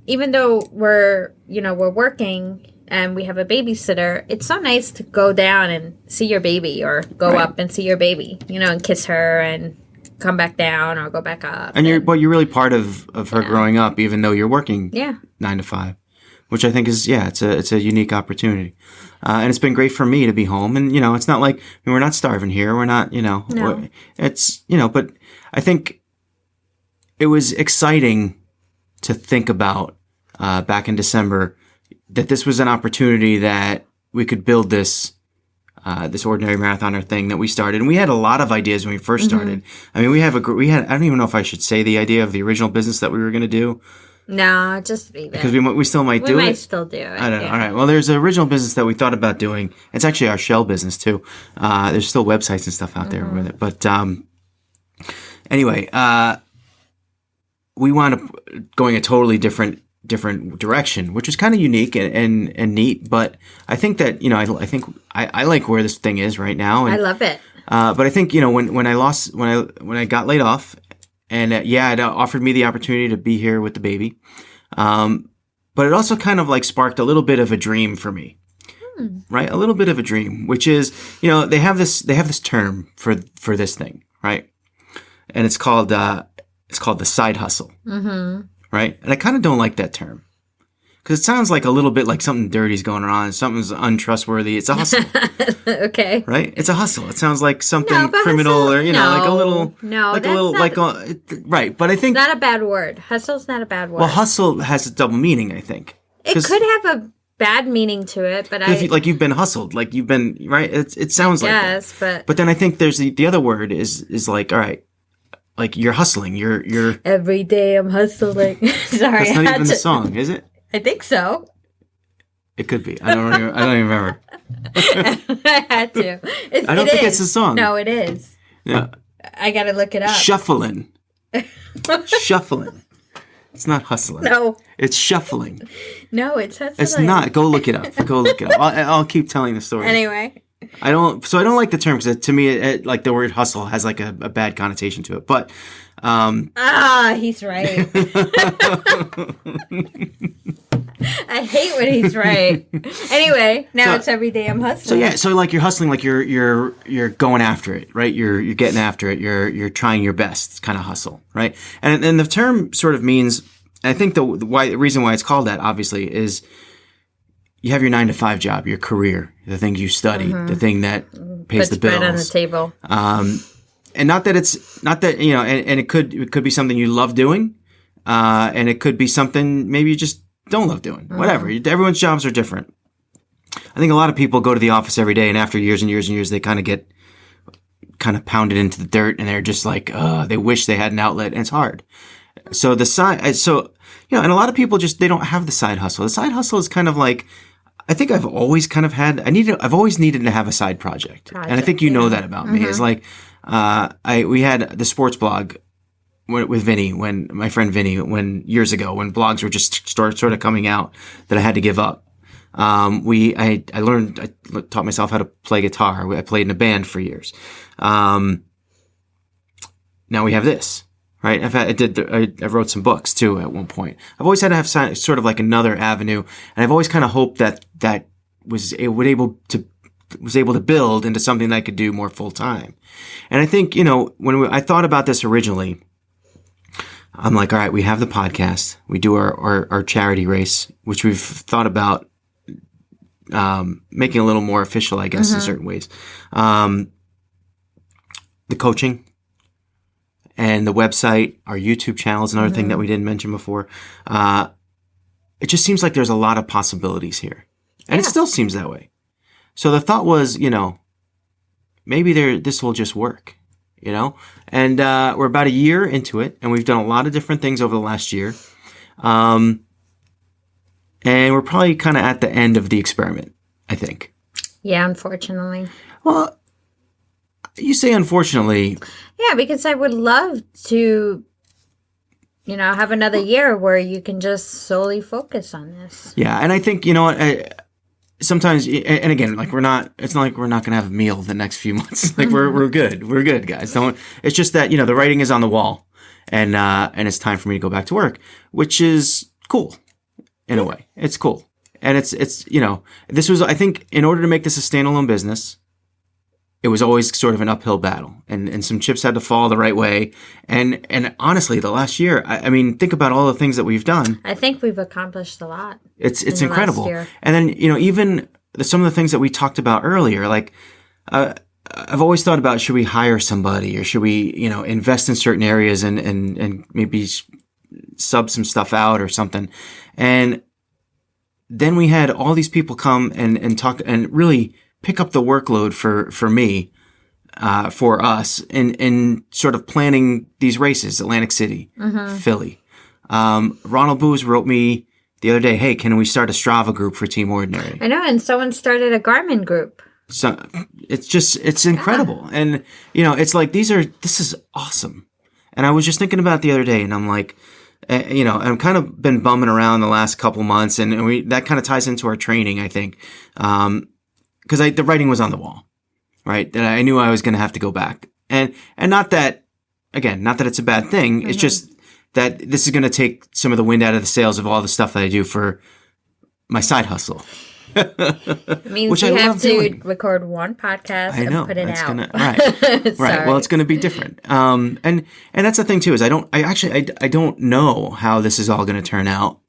even though we're working and we have a babysitter, it's so nice to go down and see your baby, or go up and see your baby, and kiss her and come back down or go back up. And you're really part of her growing up, even though you're working 9 to 5, which I think is, it's a unique opportunity. And it's been great for me to be home. And, it's not like, we're not starving here. We're not, No. It's, but I think it was exciting to think about back in December that this was an opportunity that we could build this ordinary marathoner thing that we started. And we had a lot of ideas when we first started. I mean, I don't even know if I should say the idea of the original business that we were going to do. No, just leave it. Because we still might do it. We might still do it. I don't know. All right. Well, there's an original business that we thought about doing. It's actually our shell business too. There's still websites and stuff out there with it. But anyway, we wound up going a totally different direction, which was kind of unique and neat. But I think that, I like where this thing is right now. And, I love it. But I think, when I got laid off, and it offered me the opportunity to be here with the baby. But it also kind of like sparked a little bit of a dream for me. Right? A little bit of a dream, which is, they have this term for this thing, right? And it's called the side hustle. Mm-hmm. Right? And I kind of don't like that term because it sounds like a little bit like something dirty's going on, something's untrustworthy. It's a hustle. Okay. Right? It's a hustle. It sounds like something criminal hustle, or, like a little. No, like that's a little, not right. But I think. It's not a bad word. Hustle's not a bad word. Well, hustle has a double meaning, I think. It could have a bad meaning to it, but you've been hustled, like you've been, right? It sounds like that. Yes, but then I think there's the other word is like, all right. Like you're hustling, you're every day I'm hustling. Sorry, that's not even the song, is it? I think so. It could be. I don't even remember. I had to. I don't think it's the song. No, it is. Yeah. I gotta look it up. Shuffling. Shuffling. It's not hustling. No. It's shuffling. No, it's hustling. It's not. Go look it up. I'll keep telling the story. Anyway. I don't like the term because to me, it, like the word hustle has like a bad connotation to it. But he's right. I hate when he's right. Anyway, now it's every day I'm hustling. So like you're hustling, like you're going after it, right? You're getting after it. You're trying your best, kind of hustle, right? And the term sort of means, I think the reason why it's called that obviously is. You have your 9 to 5 job, your career, the thing you study, the thing that pays puts the bills. bread on the table. And not that and it could be something you love doing, and it could be something maybe you just don't love doing. Whatever. Everyone's jobs are different. I think a lot of people go to the office every day, and after years and years and years, they kind of get pounded into the dirt, and they're just like, they wish they had an outlet, and it's hard. So and a lot of people they don't have the side hustle. The side hustle is kind of like. I think I've always I've always needed to have a side project. And I think you know that about me. It's like, we had the sports blog with Vinny, my friend Vinny, years ago, when blogs were just sort of coming out that I had to give up. I taught myself how to play guitar. I played in a band for years. Now we have this, right? I wrote some books too at one point. I've always had to have sort of like another avenue, and I've always kind of hoped that was able to build into something that I could do more full time. And I think, when I thought about this originally, I'm like, all right, we have the podcast, we do our charity race, which we've thought about making a little more official, I guess, in certain ways. The coaching and the website, our YouTube channel is another thing that we didn't mention before. It just seems like there's a lot of possibilities here. And it still seems that way. So the thought was, maybe this will just work, And we're about a year into it, and we've done a lot of different things over the last year. And we're probably kind of at the end of the experiment, I think. Yeah, unfortunately. Well, you say unfortunately. Yeah, because I would love to, have another year where you can just solely focus on this. Yeah, and I think, sometimes, and again, like it's not like we're not going to have a meal the next few months. Like we're good, guys. It's just that, the writing is on the wall, and it's time for me to go back to work, which is cool in a way. It's cool. And it's, this was, I think, in order to make this a standalone business, it was always sort of an uphill battle, and some chips had to fall the right way. And honestly, the last year, I mean, think about all the things that we've done. I think we've accomplished a lot. It's incredible. And then, even some of the things that we talked about earlier, like, I've always thought about, should we hire somebody, or should we, invest in certain areas and maybe sub some stuff out or something. And then we had all these people come and talk and really pick up the workload for me, for us in sort of planning these races, Atlantic City, Philly. Ronald Booz wrote me the other day, hey, can we start a Strava group for Team Ordinary? I know, and someone started a Garmin group. So it's incredible. Yeah. And, it's like, this is awesome. And I was just thinking about it the other day, and I'm like, I've kind of been bumming around the last couple months, and that kind of ties into our training, I think. Because the writing was on the wall, right? That I knew I was going to have to go back, and not that it's a bad thing. It's just that this is going to take some of the wind out of the sails of all the stuff that I do for my side hustle. It means which you have to record one podcast and put it out. Right. Well, it's going to be different. And that's the thing too, is I don't know how this is all going to turn out.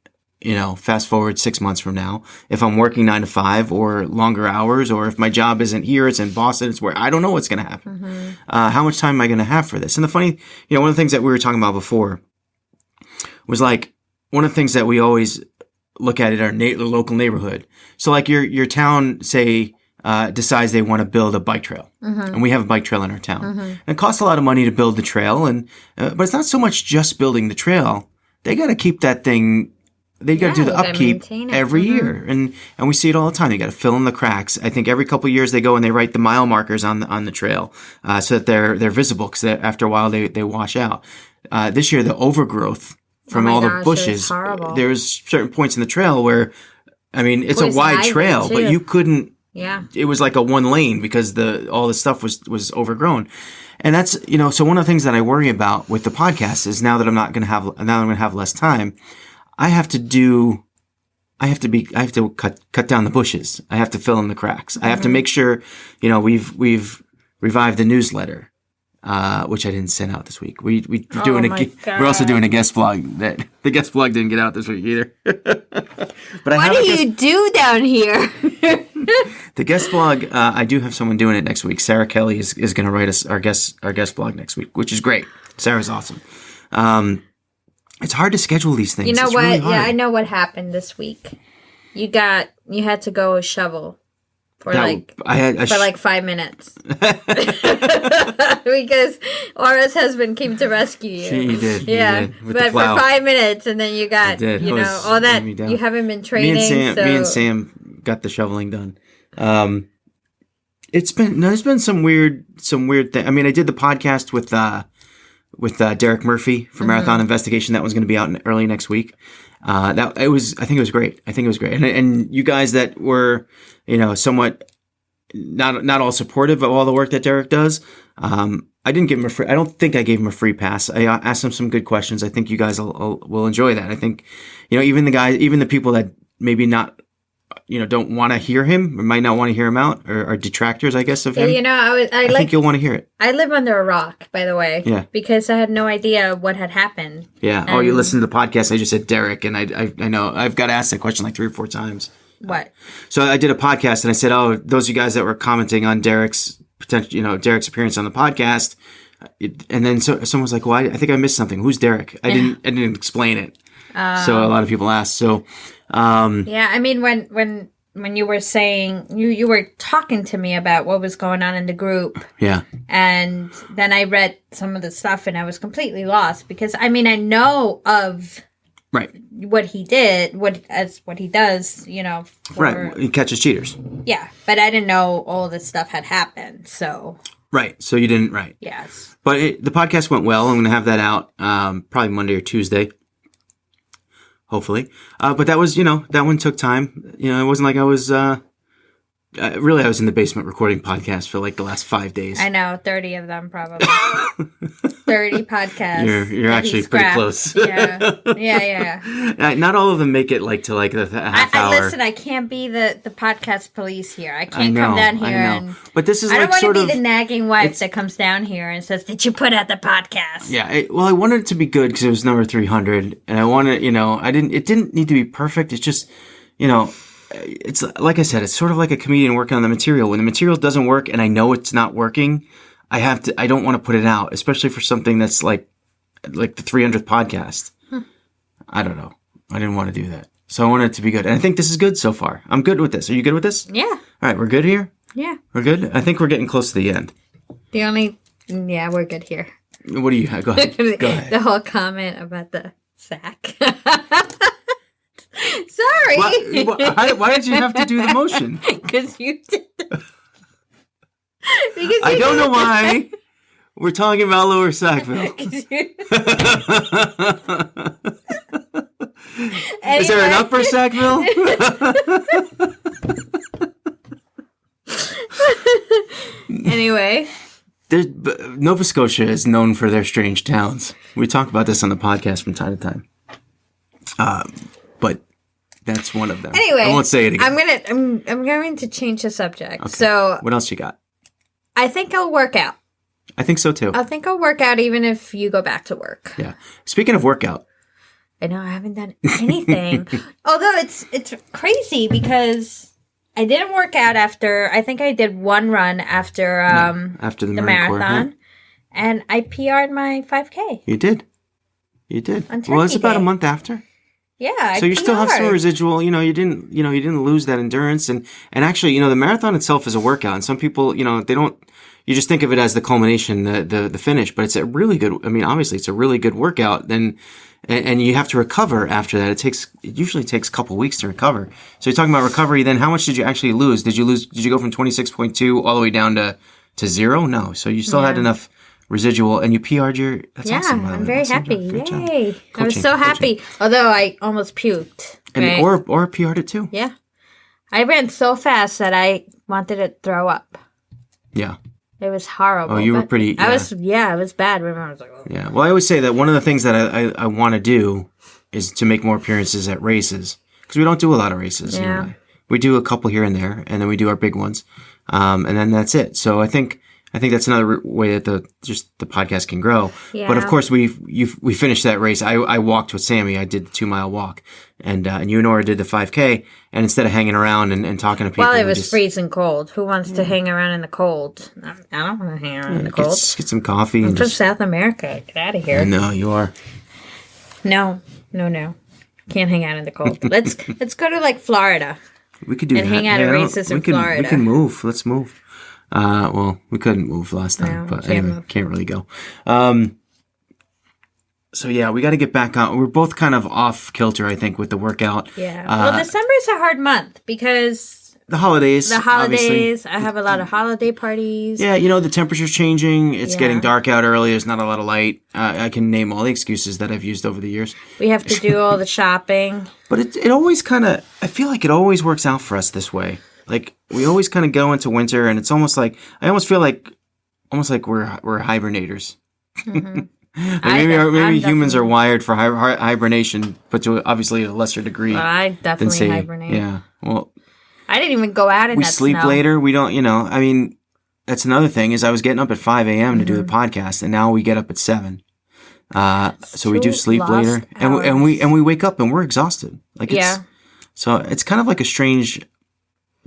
Fast forward 6 months from now, if I'm working 9 to 5 or longer hours, or if my job isn't here, it's in Boston, it's where I don't know what's going to happen. How much time am I going to have for this? And the funny, one of the things that we were talking about before was like, one of the things that we always look at our local neighborhood. So like your town, say, decides they want to build a bike trail, and we have a bike trail in our town. And it costs a lot of money to build the trail, but it's not so much just building the trail. They got to keep that thing. They got to do the upkeep every year, and we see it all the time. They got to fill in the cracks. I think every couple of years they go and they write the mile markers on the trail, so that they're visible, because after a while they wash out. This year the overgrowth from all the bushes. There's certain points in the trail where, I mean, it's a wide trail, but you couldn't. Yeah, it was like a one lane because all the stuff was overgrown. And that's, so one of the things that I worry about with the podcast is now that I'm going to have less time, I have to cut down the bushes. I have to fill in the cracks. I have to make sure, we've revived the newsletter, which I didn't send out this week. We're also doing a guest blog. The guest blog didn't get out this week either. But what do you do down here? The guest blog, I do have someone doing it next week. Sarah Kelly is going to write us our guest blog next week, which is great. Sarah's awesome. It's hard to schedule these things. You know it's what? Really hard. Yeah, I know what happened this week. You had to go shovel for like 5 minutes because Aura's husband came to rescue you. He did. Yeah, but for 5 minutes, and then you got all that. You haven't been training. Me and Sam got the shoveling done. There's been some weird thing. I mean, I did the podcast with Derek Murphy from Marathon Investigation. That one's going to be out early next week. I think it was great. And you guys that were, somewhat not all supportive of all the work that Derek does. I didn't give him a free. I don't think I gave him a free pass. I asked him some good questions. I think you guys will enjoy that. I think, even the people that maybe not, don't want to hear him or might not want to hear him out or are detractors, I guess, of him. I think you'll want to hear it. I live under a rock, by the way. Yeah. Because I had no idea what had happened. Yeah. You listened to the podcast. I just said Derek, and I know I've got asked that question like 3 or 4 times. What? So I did a podcast, and I said, those of you guys that were commenting on Derek's potential, Derek's appearance on the podcast, and then someone was like, "Well, I think I missed something. Who's Derek?" I didn't explain it. So a lot of people asked. So yeah, I mean, when you were saying you were talking to me about what was going on in the group, yeah, and then I read some of the stuff, and I was completely lost because I know of. Right. What he did, what he does, right. He catches cheaters. Yeah, but I didn't know all this stuff had happened, so. Right. So you didn't, right. Yes. But the podcast went well. I'm going to have that out probably Monday or Tuesday. Hopefully. But that was, that one took time. It wasn't like I was, really, I was in the basement recording podcasts for like the last 5 days. I know, 30 of them probably. 30 podcasts. You're actually pretty close. Yeah. Not all of them make it like to like the half hour. Listen, I can't be the podcast police here. I can't come down here and. But this is I like don't sort want of to be the nagging wife that comes down here and says, "Did you put out the podcast?" Yeah. I wanted it to be good because it was number 300, and I wanted, it didn't need to be perfect. It's just, it's like I said, it's sort of like a comedian working on the material. When the material doesn't work and I know it's not working, I don't want to put it out, especially for something that's like the 300th podcast. I don't know. I didn't want to do that. So I wanted it to be good. And I think this is good so far. I'm good with this. Are you good with this? Yeah. All right. We're good here? Yeah. We're good? I think we're getting close to the end. We're good here. What do you have? Go ahead. Go ahead. The whole comment about the sack. Sorry. Why did you have to do the motion? Because you did. I don't know why we're talking about Lower Sackville. Is there an Upper Sackville? Anyway. Nova Scotia is known for their strange towns. We talk about this on the podcast from time to time. But that's one of them. Anyway, I won't say it again. I'm going to change the subject. Okay. So what else you got? I think I'll work out. I think so too. I think I'll work out even if you go back to work. Yeah. Speaking of workout. I know I haven't done anything. Although it's crazy because I didn't work out after. I think I did one run after after the marathon, and I PR'd my 5K. You did. Well, it's about a month after. Yeah. So you still have some residual. You didn't lose that endurance, and actually, the marathon itself is a workout. And some people, they don't. You just think of it as the culmination, the finish, but it's a really good. I mean, obviously, it's a really good workout. Then. And you have to recover after that. It usually takes a couple weeks to recover. So you're talking about recovery. Then how much did you actually lose? Did you go from 26.2 all the way down to 0? No. So you still had enough residual, and you PR'd your. That's awesome. I'm very happy. Yay! Coaching, I was so happy. Although I almost puked. And or PR'd it too. Yeah, I ran so fast that I wanted to throw up. Yeah. It was horrible. Oh, you were pretty. Yeah. It was bad. Remember, I was like, oh. Yeah. Well, I always say that one of the things that I want to do is to make more appearances at races because we don't do a lot of races. Yeah. We do a couple here and there, and then we do our big ones, and then that's it. So I think that's another way that the podcast can grow. Yeah. But of course, we finished that race. I walked with Sammy. I did the 2-mile walk, and you and Nora did the 5K. And instead of hanging around and talking to people, well, it was freezing cold. Who wants to hang around in the cold? I don't want to hang around in the cold. Get some coffee. I'm from South America. Get out of here. I know you are. No. Can't hang out in the cold. Let's go to like Florida. We could do and that. hang out at races in Florida. We can move. Let's move. Well, we couldn't move last time, but anyway, can't really go. So yeah, we got to get back on. We're both kind of off kilter, I think, with the workout. Yeah. Well, December is a hard month because the holidays. Obviously. I have a lot of holiday parties. Yeah, the temperature's changing. It's getting dark out early. There's not a lot of light. I can name all the excuses that I've used over the years. We have to do all the shopping. But it always kind of. I feel like it always works out for us this way. Like we always kind of go into winter, and it's almost like I almost feel like almost like we're hibernators. Mm-hmm. Maybe humans are wired for hibernation, but to obviously a lesser degree. Well, I than definitely say, hibernate. Yeah. Well, I didn't even go out in we that sleep snow. later. We don't. I mean, that's another thing. Is I was getting up at 5 a.m. to do the podcast, and now we get up at 7. So we do sleep later, and we wake up and we're exhausted. Like so it's kind of like a strange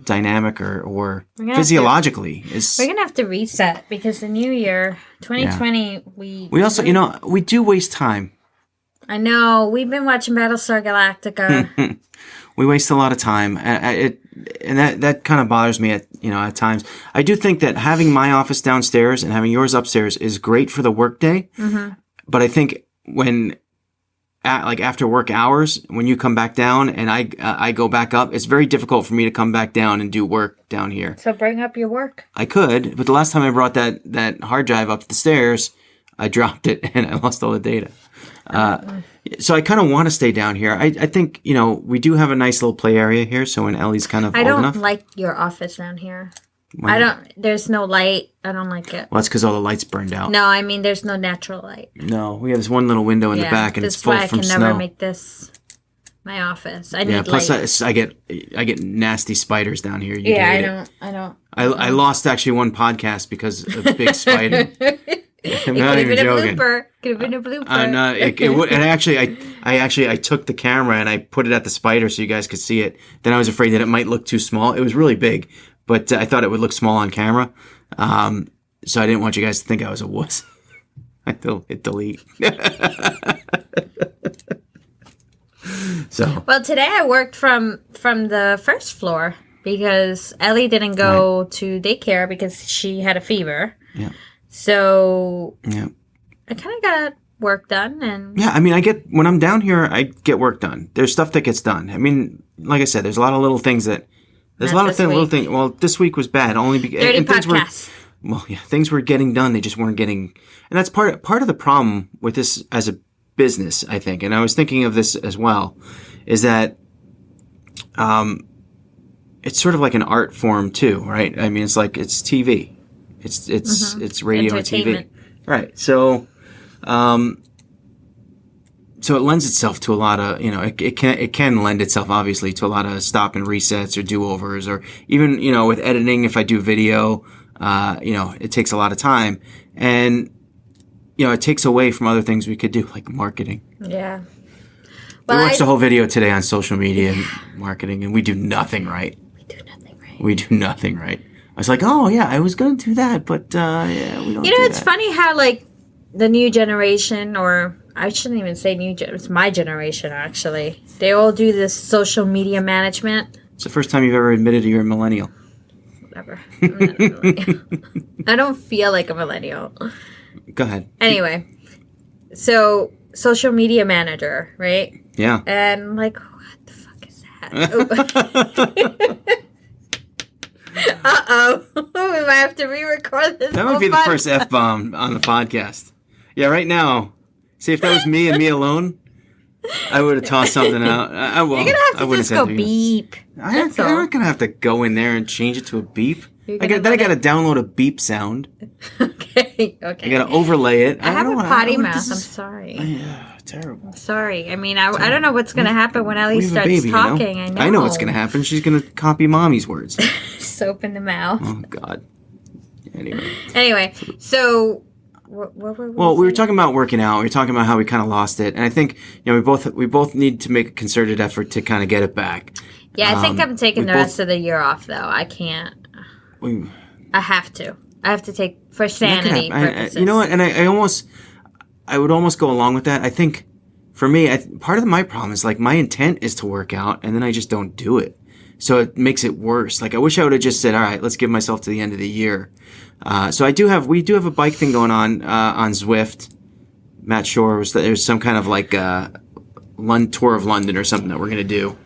dynamic or physiologically we're gonna have to reset because the new year 2020 we also we do waste time. I know we've been watching Battlestar Galactica. We waste a lot of time, and that kind of bothers me at times. I do think that having my office downstairs and having yours upstairs is great for the workday. But I think when, after work hours, when you come back down and I go back up, it's very difficult for me to come back down and do work down here. So bring up your work. I could, but the last time I brought that hard drive up the stairs, I dropped it and I lost all the data. So I kind of want to stay down here. I think, we do have a nice little play area here. So when Ellie's kind of old enough. I don't like your office down here. There's no light. I don't like it. Well, that's because all the lights burned out. No, I mean, there's no natural light. No, we have this one little window in the back and it's full from snow. That's why I can never make this my office. I need plus light. I get nasty spiders down here. I don't. I lost actually one podcast because of a big spider. I'm not even joking. Could have been a blooper. I took the camera and I put it at the spider so you guys could see it. Then I was afraid that it might look too small. It was really big, but I thought it would look small on camera. So I didn't want you guys to think I was a wuss. I hit delete. Well, today I worked from the first floor because Ellie didn't go to daycare because she had a fever. Yeah. So I kind of got work done, and I mean, when I'm down here, I get work done. There's stuff that gets done. I mean, like I said, there's a lot of little things that. There's a lot of little things. Well, this week was bad only because 30 podcasts. Things were getting done. They just weren't getting, and that's part of the problem with this as a business, I think. And I was thinking of this as well, is that, it's sort of like an art form too, right? I mean, it's like it's TV. It's radio and TV. Right. So so it lends itself to a lot of, it can lend itself obviously to a lot of stop and resets or do-overs, or even, with editing, if I do video, it takes a lot of time, and, it takes away from other things we could do, like marketing. Yeah. We watched the whole video today on social media and marketing, and we do nothing right. We do nothing right. I was like, oh, yeah, I was going to do that, but, we don't do it's that. funny how, the new generation, or I shouldn't even say it's my generation, actually. They all do this social media management. It's the first time you've ever admitted you're a millennial. Whatever. I'm not a millennial. I don't feel like a millennial. Go ahead. Anyway, so social media manager, right? Yeah. And what the fuck is that? Uh-oh. We might have to re-record this. That might be the first F-bomb on the podcast. Yeah, right now. See, if that was me and me alone, I would have tossed something out. You're going to have to just go beep. I'm not going to have to go in there and change it to a beep. I got to download a beep sound. Okay. I got to overlay it. I have a potty mouth. I'm sorry. Yeah, terrible. I'm sorry. I mean, I don't know what's going to happen when Ellie starts talking. I know what's going to happen. She's going to copy mommy's words. Soap in the mouth. Oh, God. Anyway, so... What were we were talking about working out. We were talking about how we kind of lost it, and I think we both need to make a concerted effort to kind of get it back. Yeah, I think I'm taking the rest of the year off, though. I can't. I have to. I have to take for sanity purposes. You know what? And I would almost go along with that. I think for me, part of my problem is my intent is to work out, and then I just don't do it. So it makes it worse. I wish I would have just said, all right, let's give myself to the end of the year. So we do have a bike thing going on Zwift. Matt Shore there's some kind of tour of London or something that we're going to do.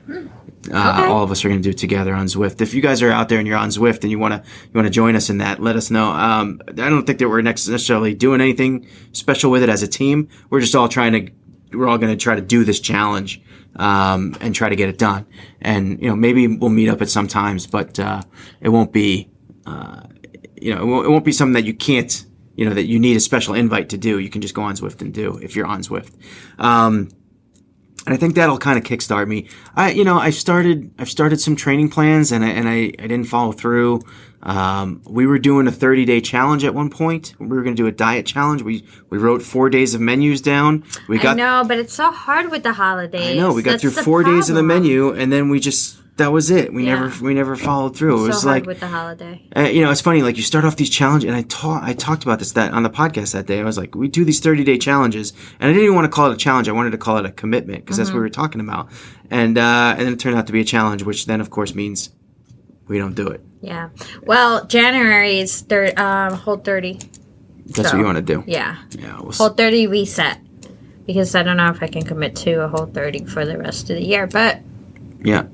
All of us are going to do together on Zwift. If you guys are out there and you're on Zwift and you want to join us in that, let us know. I don't think that we're necessarily doing anything special with it as a team. We're just all going to try to do this challenge, and try to get it done. And, maybe we'll meet up at some times, but, it won't be, it won't be something that you can't, that you need a special invite to do. You can just go on Zwift and do if you're on Zwift. And I think that'll kind of kickstart me. I've started some training plans and I didn't follow through. We were doing a 30-day challenge at one point. We were going to do a diet challenge. We wrote 4 days of menus down. I know, but it's so hard with the holidays. I know. We got through 4 days of the menu, and then that was it. We never followed through. It was so hard like with the holiday. It's funny. Like you start off these challenges, and I talked about this on the podcast that day. I was like, we do these 30-day challenges, and I didn't even want to call it a challenge. I wanted to call it a commitment because that's what we were talking about. And then it turned out to be a challenge, which then of course means we don't do it. Yeah. Well, January is Whole 30. That's what you want to do. Yeah. Yeah. Whole 30 reset, because I don't know if I can commit to a Whole 30 for the rest of the year, but yeah.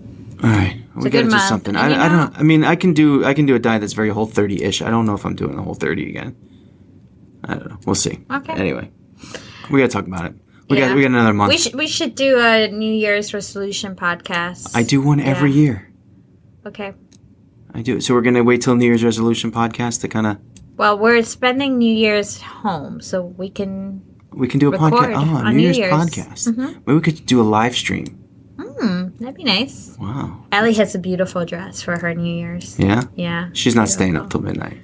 All right. We got to do something. I don't. I mean, I can do a diet that's very Whole 30-ish. I don't know if I'm doing the Whole 30 again. I don't know. We'll see. Okay. Anyway, we got to talk about it. We got another month. We should do a New Year's resolution podcast. I do one every year. Okay. I do. So we're gonna wait till New Year's resolution podcast to kind of. Well, we're spending New Year's home, so we can do a podcast. Oh, New Year's podcast. Mm-hmm. Maybe we could do a live stream. That'd be nice. Wow. Allie has a beautiful dress for her New Year's. Yeah? Yeah. She's not staying up till midnight.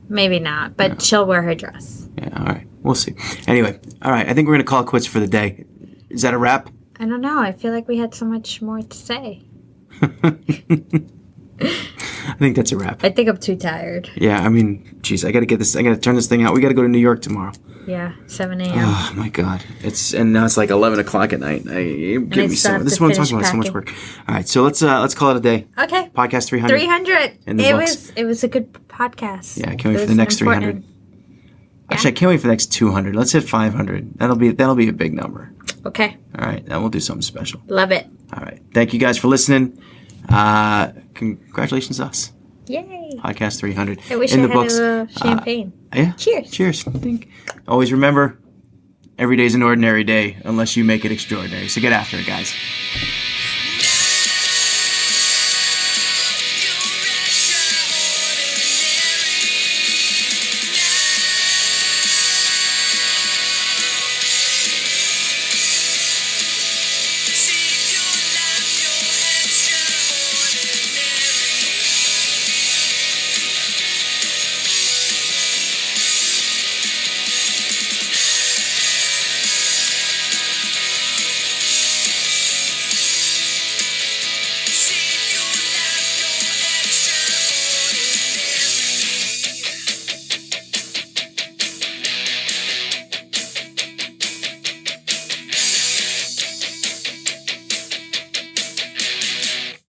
Maybe not, but she'll wear her dress. Yeah, all right. We'll see. Anyway, all right. I think we're going to call it quits for the day. Is that a wrap? I don't know. I feel like we had so much more to say. I think that's a wrap. I think I'm too tired. Yeah, I mean, geez, I got to turn this thing out. We got to go to New York tomorrow. Yeah, 7 a.m. Oh my God! And now it's like 11 o'clock at night. Give me some. This is what I'm talking about. So much work. All right, so let's call it a day. Okay. Podcast 300. 300. It was a good podcast. Yeah, I can't wait for the next 300. Yeah. Actually, I can't wait for the next 200. Let's hit 500. That'll be a big number. Okay. All right, then we'll do something special. Love it. All right, thank you guys for listening. Congratulations to us. Yay. Podcast 300. I wish I had a little champagne. Yeah. Cheers. Cheers. Always remember, every day's an ordinary day unless you make it extraordinary. So get after it, guys.